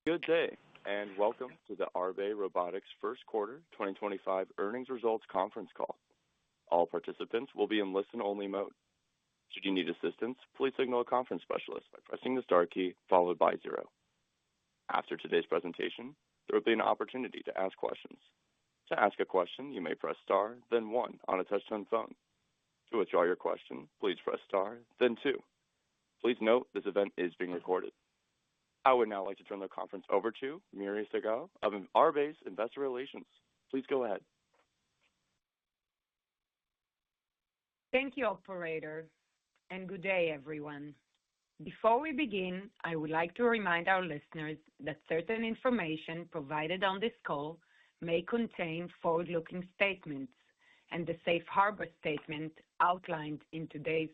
Good day, and welcome to the Arbe Robotics First Quarter 2025 Earnings Results Conference Call. All participants will be in listen-only mode. Should you need assistance, please signal a conference specialist by pressing the star key followed by 0. After today's presentation, there will be an opportunity to ask questions. To ask a question, you may press star, then 1 on a touch-tone phone. To withdraw your question, please press star, then 2. Please note this event is being recorded. I would now like to turn the conference over to Miri Segal of Arbe's Investor Relations. Please go ahead. Thank you, Operator, and good day, everyone. Before we begin, I would like to remind our listeners that certain information provided on this call may contain forward-looking statements, and the safe harbor statement outlined in today's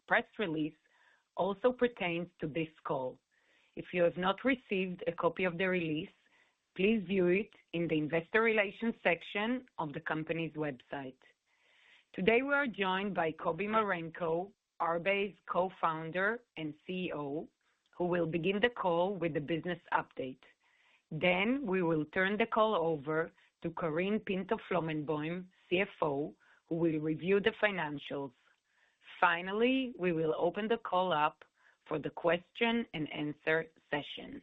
press release also pertains to this call. If you have not received a copy of the release, please view it in the Investor Relations section of the company's website. Today, we are joined by Kobi Marenko, Arbe's co-founder and CEO, who will begin the call with the business update. Then, we will turn the call over to Corinne Pinto, CFO, who will review the financials. Finally, we will open the call up for the question and answer session.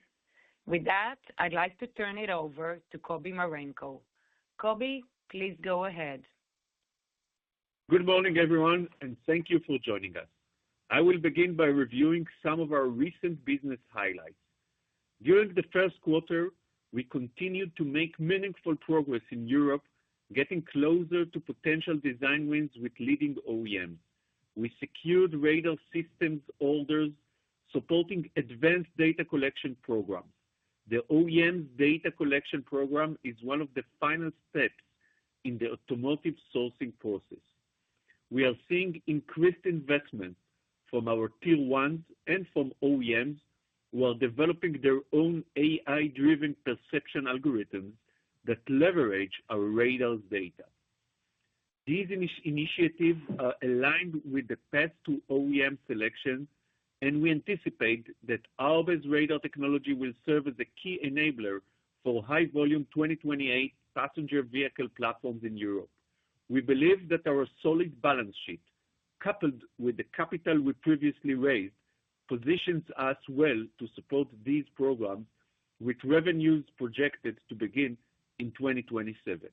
With that, I'd like to turn it over to Kobi Marenko. Kobi, please go ahead. Good morning, everyone, and thank you for joining us. I will begin by reviewing some of our recent business highlights. During the first quarter, we continued to make meaningful progress in Europe, getting closer to potential design wins with leading OEMs. We secured radar systems orders supporting advanced data collection programs. The OEM's data collection program is one of the final steps in the automotive sourcing process. We are seeing increased investment from our tier ones and from OEMs who are developing their own AI-driven perception algorithms that leverage our radar's data. These initiatives are aligned with the path to OEM selection, and we anticipate that Arbe's radar technology will serve as a key enabler for high-volume 2028 passenger vehicle platforms in Europe. We believe that our solid balance sheet, coupled with the capital we previously raised, positions us well to support these programs, with revenues projected to begin in 2027.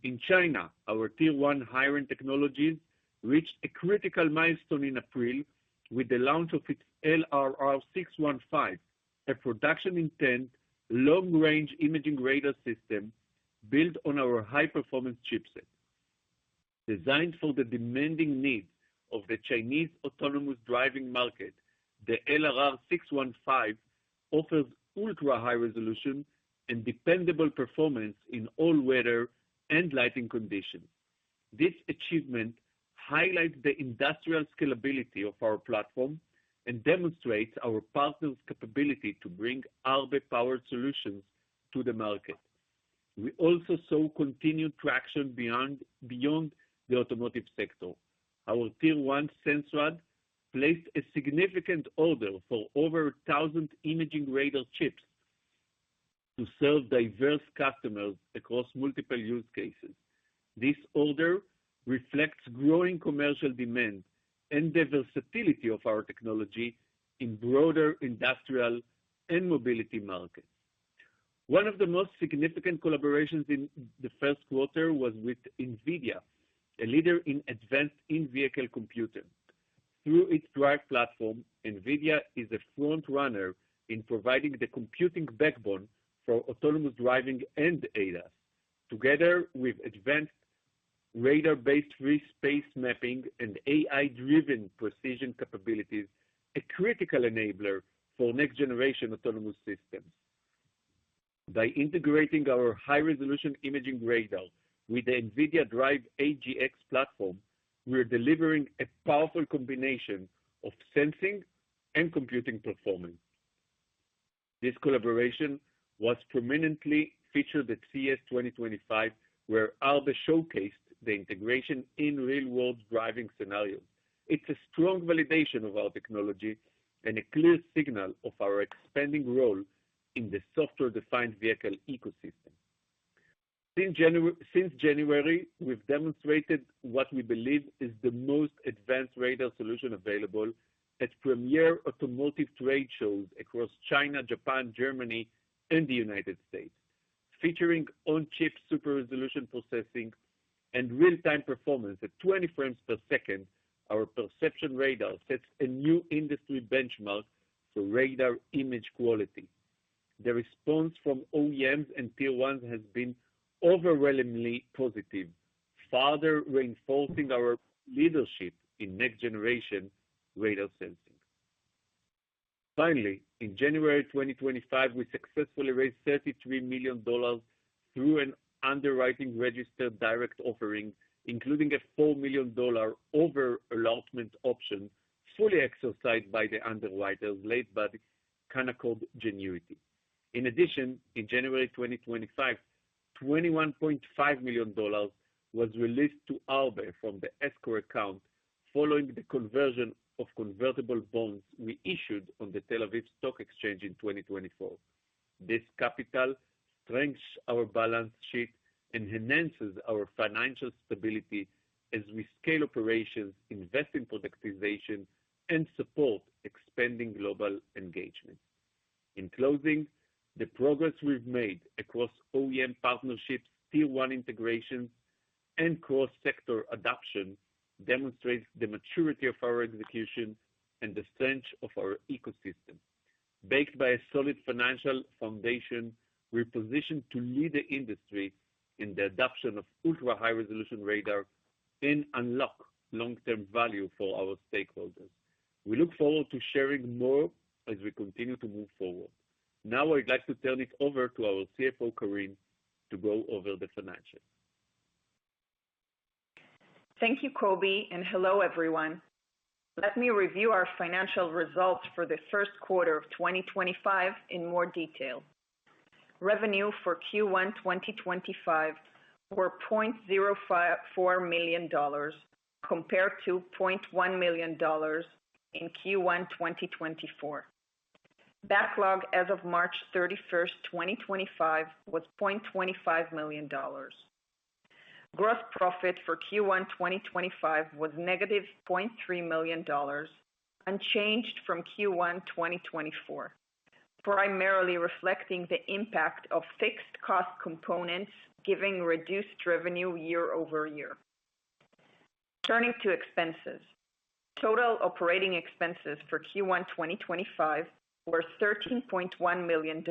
In China, our Tier 1 high-end technologies reached a critical milestone in April with the launch of its LRR 615, a production-intent, long-range imaging radar system built on our high-performance chipset. Designed for the demanding needs of the Chinese autonomous driving market, the LRR 615 offers ultra-high resolution and dependable performance in all weather and lighting conditions. This achievement highlights the industrial scalability of our platform and demonstrates our partners' capability to bring Arbe-powered solutions to the market. We also saw continued traction beyond the automotive sector. Our Tier 1 Sensrad placed a significant order for over 1,000 imaging radar chips to serve diverse customers across multiple use cases. This order reflects growing commercial demand and the versatility of our technology in broader industrial and mobility markets. One of the most significant collaborations in the first quarter was with NVIDIA, a leader in advanced in-vehicle computing. Through its Drive platform, NVIDIA is a front-runner in providing the computing backbone for autonomous driving and ADAS. Together with advanced radar-based free space mapping and AI-driven precision capabilities, a critical enabler for next-generation autonomous systems. By integrating our high-resolution imaging radar with the NVIDIA Drive AGX platform, we're delivering a powerful combination of sensing and computing performance. This collaboration was prominently featured at CES 2025, where Arbe showcased the integration in real-world driving scenarios. It's a strong validation of our technology and a clear signal of our expanding role in the software-defined vehicle ecosystem. Since January, we've demonstrated what we believe is the most advanced radar solution available at premier automotive trade shows across China, Japan, Germany, and the United States, featuring on-chip super resolution processing and real-time performance at 20 frames per second. Our perception radar sets a new industry benchmark for radar image quality. The response from OEMs and Tier 1s has been overwhelmingly positive, further reinforcing our leadership in next-generation radar sensing. Finally, in January 2025, we successfully raised $33 million through an underwriting registered direct offering, including a $4 million over-allotment option fully exercised by the underwriters led by Canaccord Genuity. In addition, in January 2025, $21.5 million was released to Arbe from the escrow account following the conversion of convertible bonds we issued on the Tel Aviv Stock Exchange in 2024. This capital strengthens our balance sheet and enhances our financial stability as we scale operations, invest in productization, and support expanding global engagement. In closing, the progress we've made across OEM partnerships, Tier 1 integrations, and cross-sector adoption demonstrates the maturity of our execution and the strength of our ecosystem. Backed by a solid financial foundation, we're positioned to lead the industry in the adoption of ultra-high resolution radar and unlock long-term value for our stakeholders. We look forward to sharing more as we continue to move forward. Now I'd like to turn it over to our CFO, Corinne, to go over the financials. Thank you, Kobi, and hello, everyone. Let me review our financial results for the first quarter of 2025 in more detail. Revenue for Q1 2025 were $0.054 million compared to $0.1 million in Q1 2024. Backlog as of March 31st, 2025 was $0.25 million. Gross profit for Q1 2025 was negative $0.3 million, unchanged from Q1 2024, primarily reflecting the impact of fixed cost components giving reduced revenue year over year. Turning to expenses, total operating expenses for Q1 2025 were $13.1 million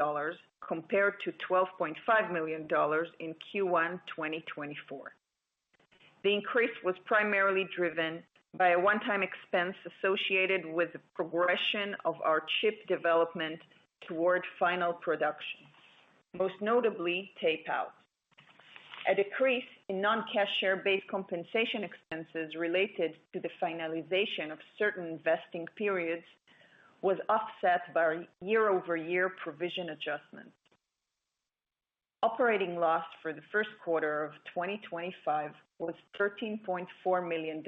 compared to $12.5 million in Q1 2024. The increase was primarily driven by a one-time expense associated with the progression of our chip development toward final production, most notably tape-out. A decrease in non-cash share-based compensation expenses related to the finalization of certain vesting periods was offset by year-over-year provision adjustments. Operating loss for the first quarter of 2025 was $13.4 million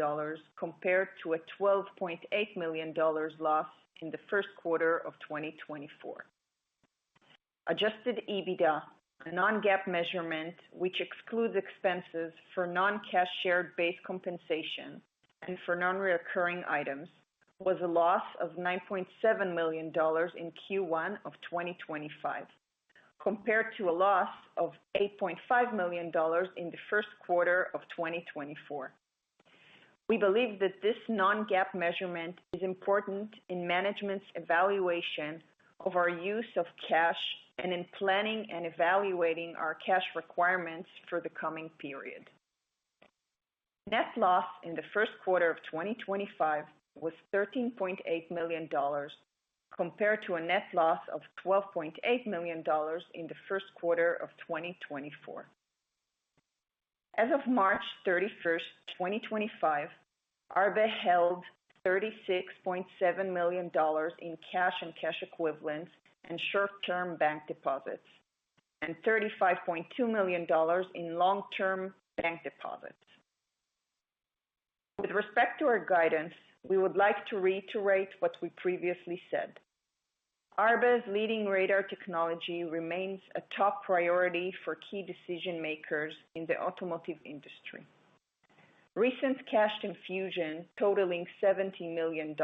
compared to a $12.8 million loss in the first quarter of 2024. Adjusted EBITDA, a non-GAAP measurement which excludes expenses for non-cash share-based compensation and for non-recurring items, was a loss of $9.7 million in Q1 of 2025, compared to a loss of $8.5 million in the first quarter of 2024. We believe that this non-GAAP measurement is important in management's evaluation of our use of cash and in planning and evaluating our cash requirements for the coming period. Net loss in the first quarter of 2025 was $13.8 million, compared to a net loss of $12.8 million in the first quarter of 2024. As of March 31st, 2025, Arbe held $36.7 million in cash and cash equivalents and short-term bank deposits, and $35.2 million in long-term bank deposits. With respect to our guidance, we would like to reiterate what we previously said. Arbe's leading radar technology remains a top priority for key decision makers in the automotive industry. Recent cash infusion totaling $70 million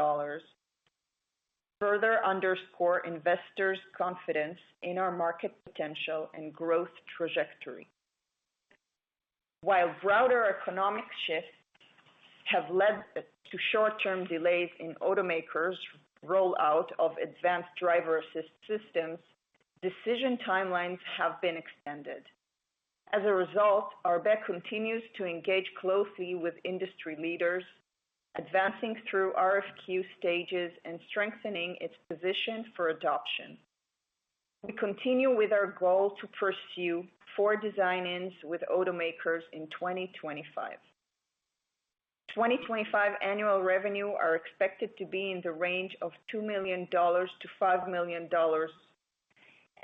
further underscore investors' confidence in our market potential and growth trajectory. While broader economic shifts have led to short-term delays in automakers' rollout of advanced driver assist systems, decision timelines have been extended. As a result, Arbe continues to engage closely with industry leaders, advancing through RFQ stages and strengthening its position for adoption. We continue with our goal to pursue 4 design-ins with automakers in 2025. 2025 annual revenue are expected to be in the range of $2 million to $5 million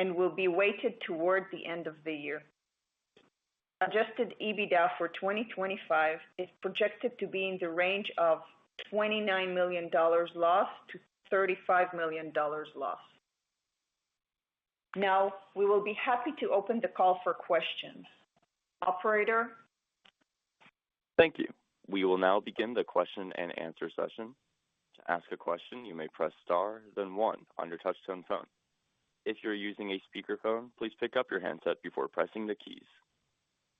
and will be weighted toward the end of the year. Adjusted EBITDA for 2025 is projected to be in the range of $29 million loss to $35 million loss. Now, we will be happy to open the call for questions. Operator? Thank you. We will now begin the question and answer session. To ask a question, you may press star, then 1 on your touch-tone phone. If you're using a speakerphone, please pick up your handset before pressing the keys.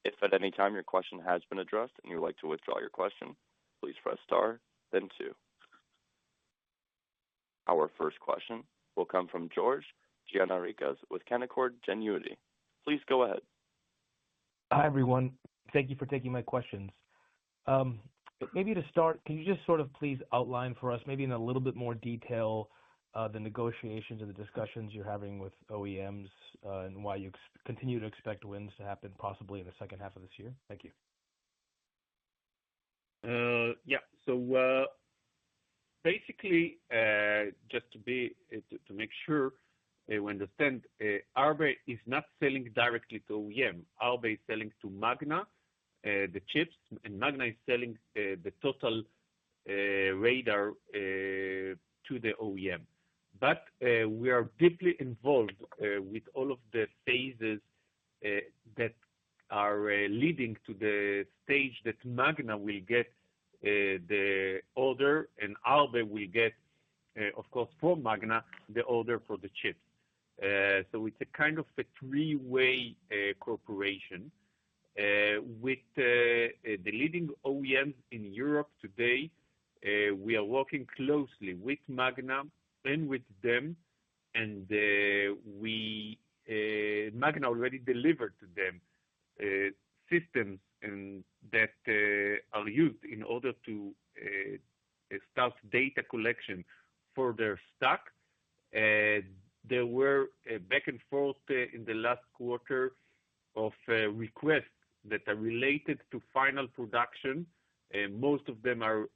If at any time your question has been addressed and you'd like to withdraw your question, please press star, then 2. Our first question will come from George Gianarikos with Canaccord Genuity. Please go ahead. Hi, everyone. Thank you for taking my questions. Maybe to start, can you just sort of please outline for us, maybe in a little bit more detail, the negotiations and the discussions you're having with OEMs and why you continue to expect wins to happen possibly in the second half of this year? Thank you. So basically, just to make sure we understand, Arbe is not selling directly to OEM. Arbe is selling to Magna the chips, and Magna is selling the total radar to the OEM. But we are deeply involved with all of the phases that are leading to the stage that Magna will get the order, and Arbe will get, of course, from Magna, the order for the chips. So it's a kind of a three-way cooperation. With the leading OEMs in Europe today, we are working closely with Magna and with them, and Magna already delivered to them systems and that are used in order to start data collection for their stock. There were back and forth in the last quarter of requests that are related to final production. Most of them are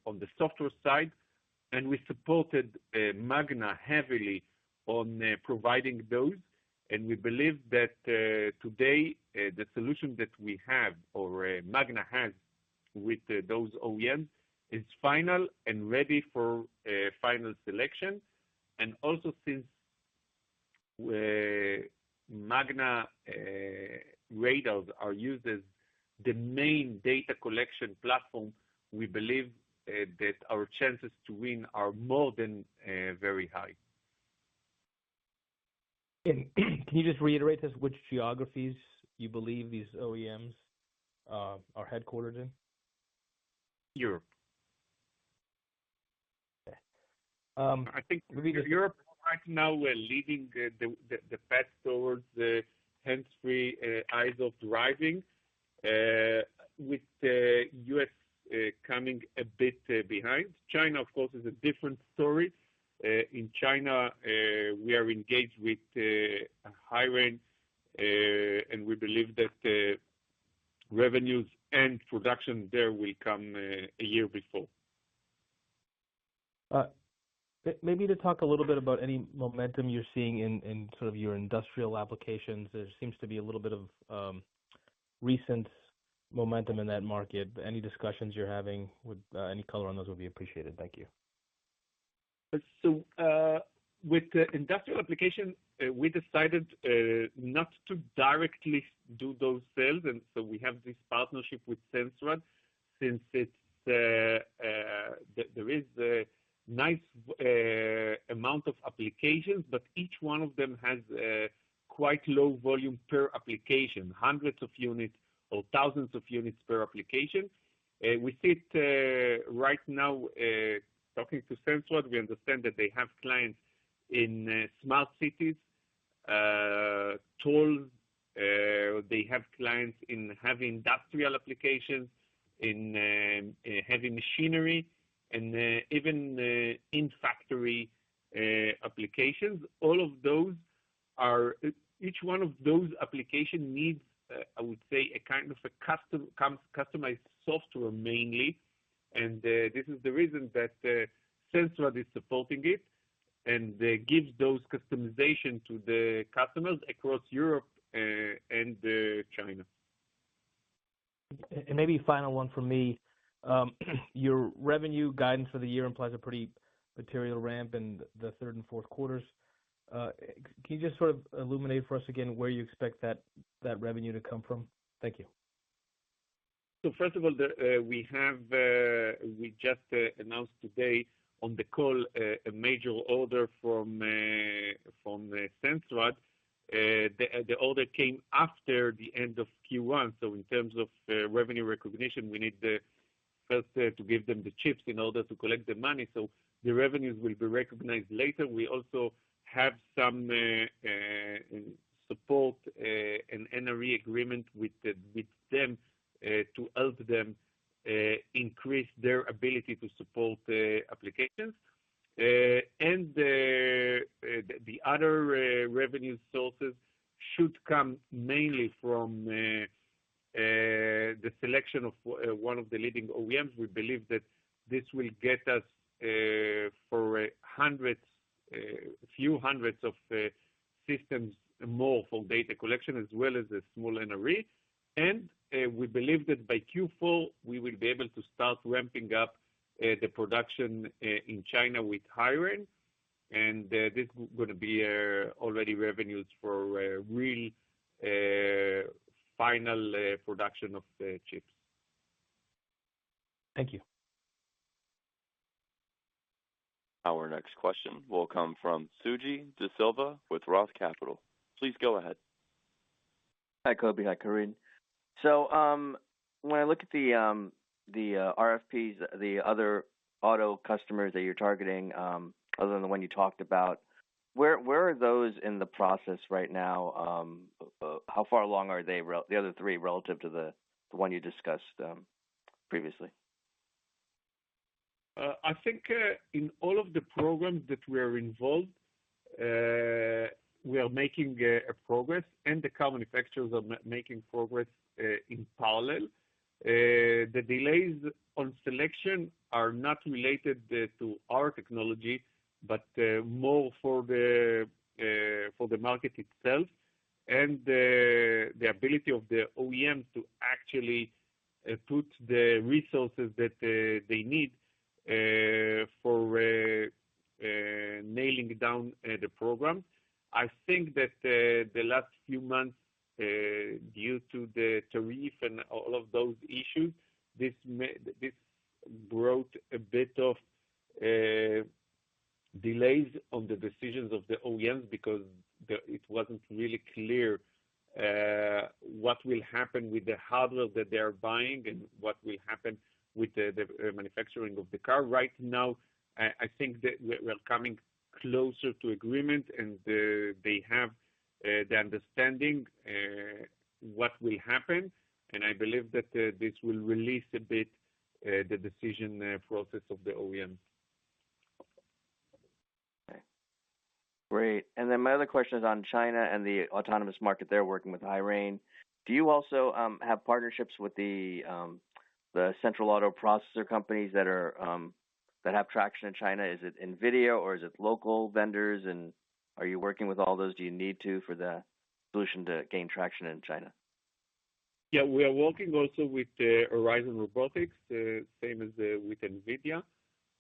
on the software side, and we supported Magna heavily on providing those. And we believe that today the solution that we have, or Magna has with those OEMs, is final and ready for final selection. And also, since Magna radars are used as the main data collection platform, we believe that our chances to win are more than very high. And can you just reiterate this, which geographies you believe these OEMs are headquartered in? Europe. Okay. I think Europe right now we're leading the path towards hands-free eyes-off driving, with the U.S. coming a bit behind. China, of course, is a different story. In China, we are engaged with HiRain, and we believe that revenues and production there will come a year before. Maybe to talk a little bit about any momentum you're seeing in sort of your industrial applications. There seems to be a little bit of recent momentum in that market. Any discussions you're having with any color on those would be appreciated. Thank you. So with the industrial application, we decided not to directly do those sales, and so we have this partnership with Sensrad, since there is a nice amount of applications, but each one of them has quite low volume per application, hundreds of units or thousands of units per application. We see it right now, talking to Sensrad, we understand that they have clients in smart cities, tolls, they have clients in heavy industrial applications, in heavy machinery, and even in factory applications. All of those are, each one of those applications needs, I would say, a kind of a customized software mainly, and this is the reason that Sensrad is supporting it and gives those customization to the customers across Europe and China. And maybe final one from me. Your revenue guidance for the year implies a pretty material ramp in the third and fourth quarters. Can you just sort of illuminate for us again where you expect that revenue to come from? Thank you. So first of all, we just announced today on the call a major order from Sensrad. The order came after the end of Q1. So in terms of revenue recognition, we need first to give them the chips in order to collect the money. So the revenues will be recognized later. We also have some support and NRE agreement with them to help them increase their ability to support applications. And the other revenue sources should come mainly from the selection of one of the leading OEMs. We believe that this will get us for a few hundreds of systems more for data collection, as well as a small NRE. And we believe that by Q4, we will be able to start ramping up the production in China with HiRain. And this is going to be already revenues for real final production of the chips. Thank you. Our next question will come from Suji Desilva with ROTH Capital. Please go ahead. Hi, Kobi. Hi, Corinne. So when I look at the RFPs, the other auto customers that you're targeting, other than the one you talked about, where are those in the process right now? How far along are they, the other three, relative to the one you discussed previously? I think in all of the programs that we are involved, we are making a progress, and the car manufacturers are making progress in parallel. The delays on selection are not related to our technology, but more for the market itself, and the ability of the OEM to actually put the resources that they need for nailing down the program. I think that the last few months, due to the tariff and all of those issues, this brought a bit of delays on the decisions of the OEMs, because it wasn't really clear what will happen with the hardware that they are buying and what will happen with the manufacturing of the car. Right now, I think that we're coming closer to agreement, and they have the understanding what will happen, and I believe that this will release a bit the decision process of the OEM. Okay. Great. And then my other question is on China and the autonomous market they're working with HiRain. Do you also have partnerships with the central auto processor companies that are that have traction in China? Is it NVIDIA or is it local vendors? And are you working with all those? Do you need to for the solution to gain traction in China? Yeah, we are working also with Arbe Robotics, same as with NVIDIA.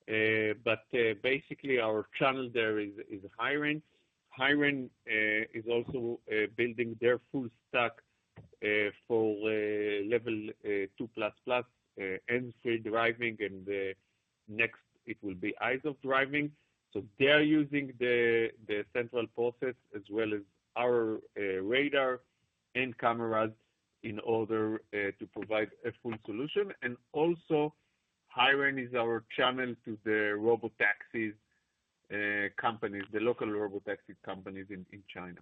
Basically, our channel there is HiRain. HiRain is also building their full stack for level 2++, hands-free driving, and next it will be eyes-off driving. So they are using the central process as well as our radar and cameras in order to provide a full solution. And also, HiRain is our channel to the robotaxis companies, the local robotaxi companies in China.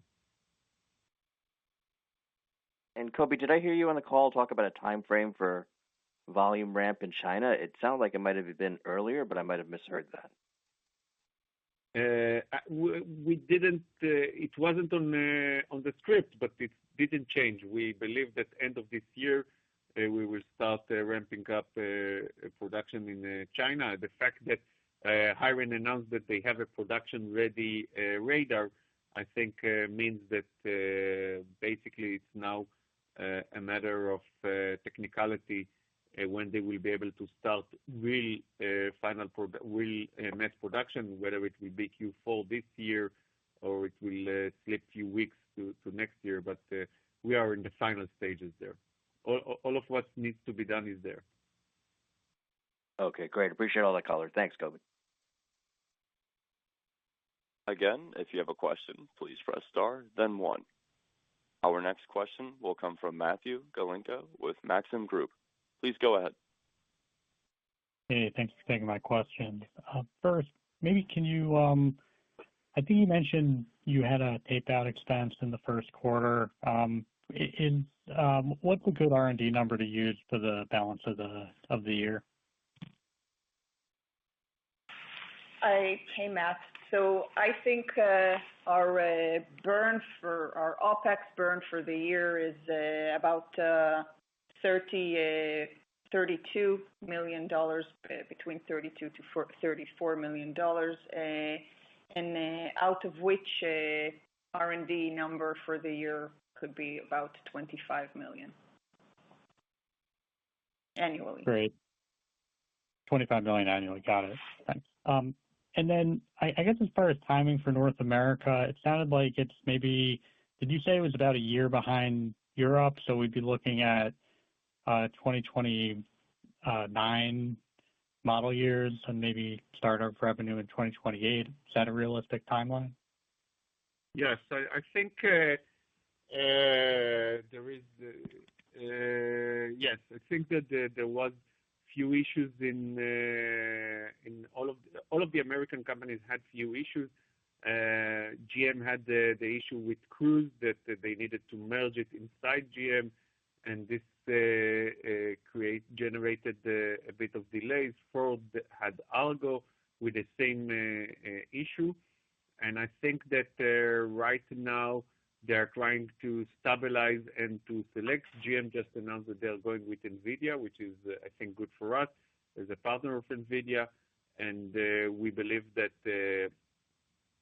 And Kobi, did I hear you on the call talk about a time frame for volume ramp in China? It sounded like it might have been earlier, but I might have misheard that. We didn't. It wasn't on the script, but it didn't change. We believe that end of this year we will start ramping up production in China. The fact that HiRain announced that they have a production-ready radar, I think means that basically it's now a matter of technicality when they will be able to start real mass production, whether it will be Q4 this year or it will slip a few weeks to next year. But we are in the final stages there. All of what needs to be done is there. Okay, great. Appreciate all that color. Thanks, Kobi. Again, if you have a question, please press star, then one. Our next question will come from Matthew Galinko with Maxim Group. Please go ahead. Hey, thanks for taking my question. First, maybe can you, I think you mentioned you had a tape-out expense in the first quarter. What's a good R&D number to use for the balance of the year? Hey, Matt. So I think our OpEx burn for the year is about $32 million, between $32 to $34 million, and out of which R&D number for the year could be about $25 million annually. Great. $25 million annually. Got it. Thanks. And then I guess as far as timing for North America, it sounded like it's maybe, did you say it was about a year behind Europe? So we'd be looking at 2029 model years and maybe start of revenue in 2028. Is that a realistic timeline? Yes, I think there is. Yes, I think that there was few issues in all of the American companies had few issues. GM had the issue with Cruise that they needed to merge it inside GM, and this generated a bit of delays. Ford had Argo with the same issue, and I think that right now they're trying to stabilize and to select. GM just announced that they're going with NVIDIA, which is, I think, good for us as a partner of NVIDIA. And we believe that in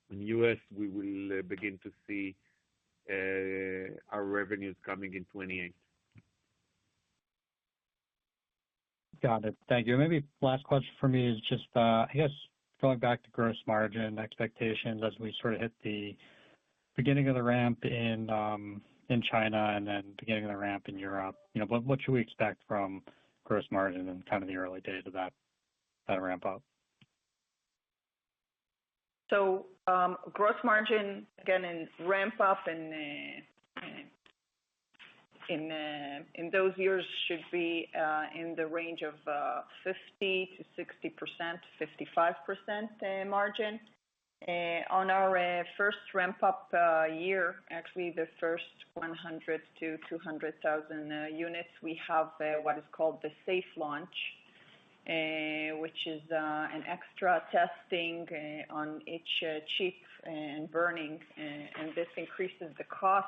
U.S. we will begin to see our revenues coming in 28. Got it. Thank you. Maybe last question for me is just, I guess, going back to gross margin expectations as we sort of hit the beginning of the ramp in China and then beginning of the ramp in Europe. You know, what should we expect from gross margin in kind of the early days of that ramp up? So gross margin, again, in ramp up and in those years should be in the range of 50 to 60%, 55% margin. On our first ramp up year, actually the first 100 to 200,000 units, we have what is called the safe launch, which is an extra testing on each chip and burning, and this increases the cost,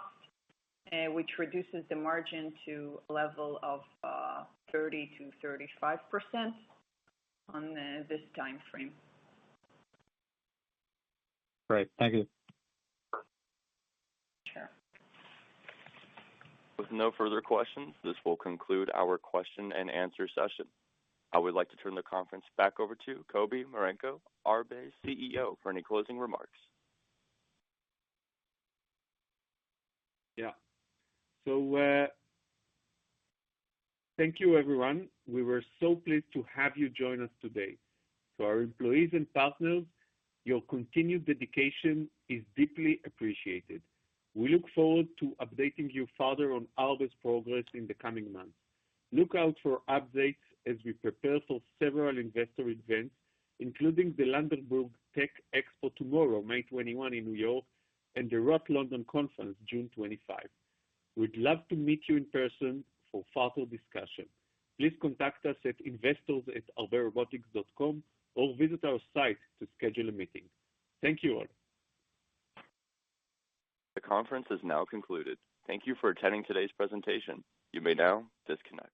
which reduces the margin to a level of 30 to 35% on this time frame. Great. Thank you. Sure. With no further questions, this will conclude our question and answer session. I would like to turn the conference back over to Kobi Marenko, Arbe's CEO, for any closing remarks. Yeah. So thank you, everyone. We were so pleased to have you join us today. To our employees and partners, your continued dedication is deeply appreciated. We look forward to updating you further on Arbe's progress in the coming months. Look out for updates as we prepare for several investor events, including the London Tech Expo tomorrow, May 21 in New York, and the ROTH London Conference, June 25. We'd love to meet you in person for further discussion. Please contact us at investors@arberobotics.com or visit our site to schedule a meeting. Thank you all. The conference is now concluded. Thank you for attending today's presentation. You may now disconnect.